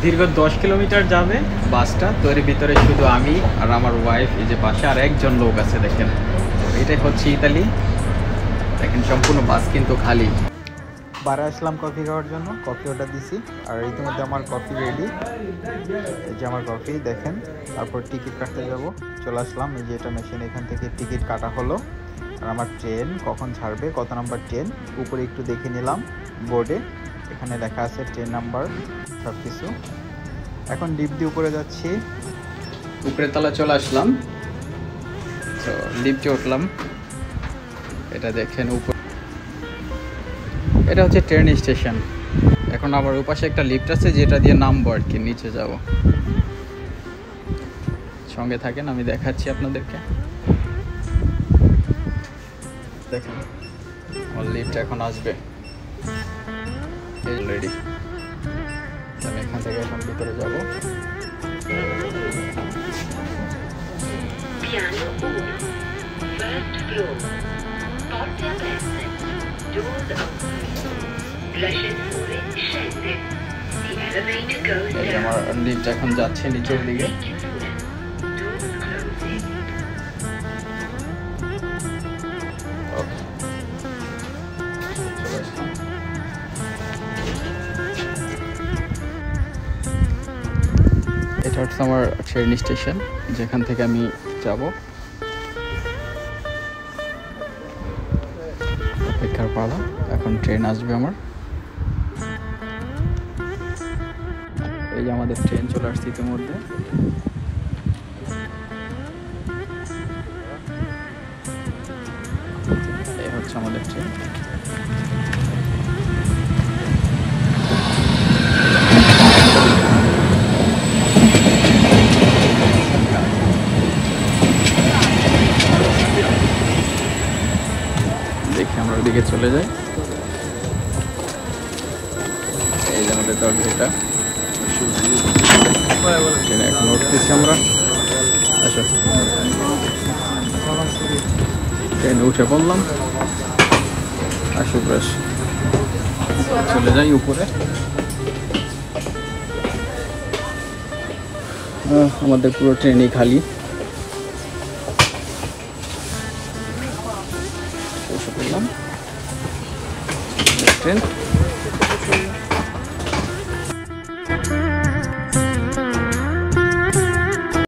দীর্ঘ 10 কিলোমিটার যাবে বাসটা, তো এর ভিতরে শুধু আমি আর আমার ওয়াইফ, এই যে পাশে আর একজন লোক আছে দেখেন। এটাই হচ্ছে ইতালি। দেখেন সম্পূর্ণ বাস কিন্তু খালি। বারে আসলাম কফি খাওয়ার জন্য, কফি অর্ডার দিছি আর ইতিমধ্যে আমার কফি রেডি। এই যে আমার কফি দেখেন। তারপর টিকিট কাটতে যাব, চলে আসলাম। এই যে এটা মেশিন, এখান থেকে টিকিট কাটা হলো। আর আমার ট্রেন কখন ছাড়বে, কত নাম্বার ট্রেন উপরে একটু দেখে নিলাম বোর্ডে, এখানে লেখা আছে ট্রেন নাম্বার সব কিছু। এখন লিফট দিয়ে উপরে যাচ্ছি, উপরের তলা চলে আসলাম। তো লিফটে উঠলাম, এটা দেখেন উপর, এটা হচ্ছে ট্রেন স্টেশন। এখন আবার ওপাশে একটা লিফট আছে যেটা দিয়ে নামবো আর কি, নিচে যাব। সঙ্গে থাকেন, আমি দেখাচ্ছি আপনাদেরকে। দেখেন আমার লিফট এখন আসবে, রেডি। আমি এখান থেকে এখন ভিতরে যাব। Piano 1, first floor. Porte aperte. Doors open. L'ascensore scende. The elevator goes down. আমার লিফট এখন যাচ্ছে নিচের দিকে। Doors closing. এটা হচ্ছে আমার ট্রেন স্টেশন, যেখান থেকে আমি যাব। অপেক্ষার পালা, এখন ট্রেন আসবে আমার। এই যে আমাদের ট্রেন চলে আসছে ইতিমধ্যে। এই হচ্ছে আমাদের ট্রেন। দেখি আমরা ওইদিকে চলে যাই। এই যে আমাদের দরজাটা, এখন উঠতেছি আমরা। আসো, ট্রেনে উঠে পড়লাম। আসো ব্রাশ, চলে যাই উপরে। আমাদের পুরো ট্রেনই খালি। বসে পড়লাম ট্রেন।